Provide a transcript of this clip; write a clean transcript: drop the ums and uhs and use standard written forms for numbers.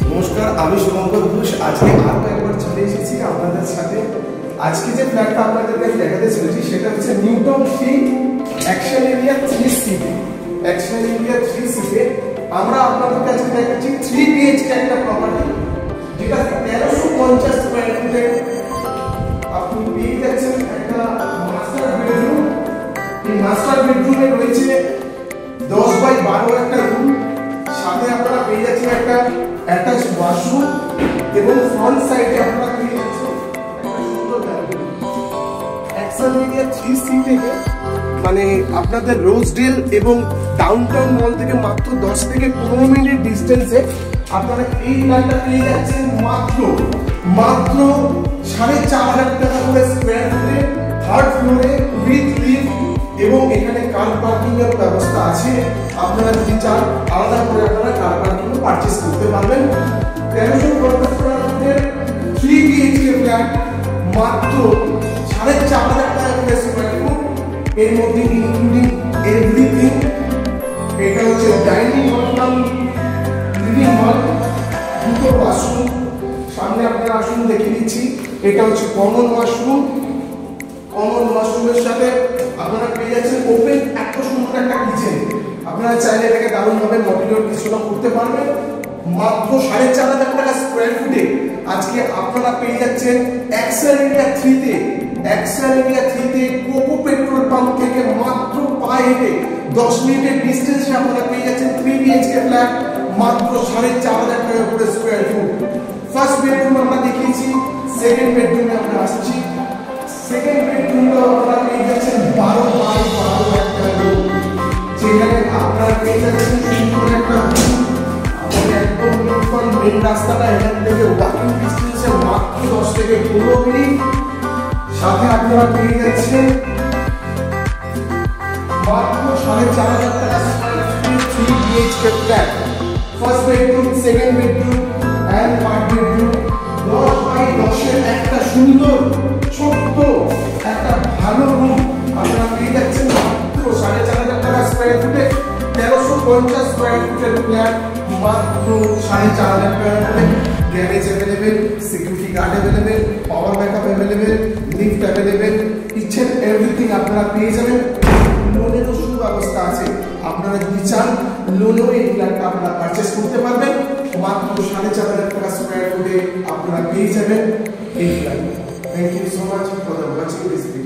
নমস্কার, আমি শুভঙ্কর ঘোষ। আজকে আরো একবার চলে এসেছি আপনাদের সাথে। আজকে যে ফ্ল্যাটটা আপনাদেরকে দেখাতে চলেছি সেটা হচ্ছে New Town 3 action area 3C। Action area 3C আমরা আপনাদের কাছে দেখাচ্ছি 3 BHK একটা প্রপার্টি, যেটা 1350 স্কয়ার ফুটে আপনি পেয়ে যাচ্ছেন একটা মাস্টার বেডরুম। এই মাস্টার বেডরুমে রয়েছে 10x12 একটা রুম, সাথে আপনারা পেয়ে যাচ্ছেন একটা অ্যাটাচ ওয়াশরুম এবং ফ্রন্ট সাইডে আপনারা পেয়ে যাচ্ছেন একটা সুন্দর ব্যালকনি। অ্যাকশন এরিয়া 3C থেকে মানে আপনাদের রোজডেল এবং ডাউনটাউন মল থেকে মাত্র 10 থেকে 15 মিনিট ডিস্টেন্সে আপনারা এই ফ্ল্যাটটা পেয়ে যাচ্ছেন মাত্র 4,500 টাকা করে স্কয়ার ফুটে, থার্ড ফ্লোরে উইথ লিফট এবং এখানে কার পার্কিং এর ব্যবস্থা আছে। আপনারা যদি চান আলাদা করে আপনারা কার পার্কিং পারচেজ করতে পারবেন। 1350 টাকা ফুটের 3 BHK ফ্ল্যাট মাত্র 4,500 টাকা করে স্কয়ার ফুট, এর মধ্যে ইনক্লুডিং এভরিথিং। এটা হচ্ছে ডাইনিং হল কাম লিভিং হল, দুটো ওয়াশরুম, সামনে আপনারা আসুন দেখে দিচ্ছি। এটা হচ্ছে কমন ওয়াশরুম। কমন ওয়াশরুমের সাথে আপনারা পেয়ে যাচ্ছেন ওপেন এত সুন্দর একটা কিচেন। আপনারা চাইলে এটাকে দারুণভাবে মডিউলার কিচেন করতে পারবেন। মাত্র 4,500 টাকা স্কয়ার ফুটে আজকে আপনারা পেয়ে যাচ্ছেন অ্যাকশন এরিয়া 3 তে। অ্যাকশন এরিয়া 3 তে কোকো পেট্রোল পাম্প থেকে মাত্র পায়ে হেঁটে 10 মিনিটের ডিস্টেন্সে আপনারা পেয়ে যাচ্ছেন 3 BHK ফ্ল্যাট মাত্র 4,500 টাকা করে স্কয়ার ফুট। ফার্স্ট বেডরুম আমরা দেখিয়েছি, সেকেন্ড বেডরুমে আমরা আসছি। সেকেন্ড বেডরুমটা আপনারা পেয়ে যাচ্ছেন 12x12 একটা রুম, যেখানে আপনারা পেয়ে যাচ্ছেন সুন্দর একটা রুম। আপনারা একদম মেন রাস্তাটা এখান থেকে ওয়াকিং ডিস্টেন্সে মাত্র 10 থেকে 15 মিনিট। সাথে আপনারা পেয়ে যাচ্ছেন মাত্র 4,500 টাকা স্কয়ার ফুটে 3 BHK flat. First bedroom, second bedroom and third bedroom 10x10 এর একটা সুন্দর ছোট্ট একটা ভালো রুম আপনারা পেয়ে যাচ্ছেন মাত্র 4,500 টাকা স্কয়ার ফুটে। 1350 স্কয়ার ফুটের ফ্ল্যাট মাত্র 4,500 টাকা করে। Garage available, security guard available, power backup available, lift available, each and everything আপনারা পেয়ে যাবেন। লোনেরও সুব্যবস্থা আছে, আপনারা যদি চান লোনেও এই ফ্ল্যাটটা আপনারা পারচেজ করতে পারবেন। মাত্র 4,500 টাকা স্কয়ার ফুটে আপনারা পেয়ে যাবেন এই flat. Thank you so much for watching this video.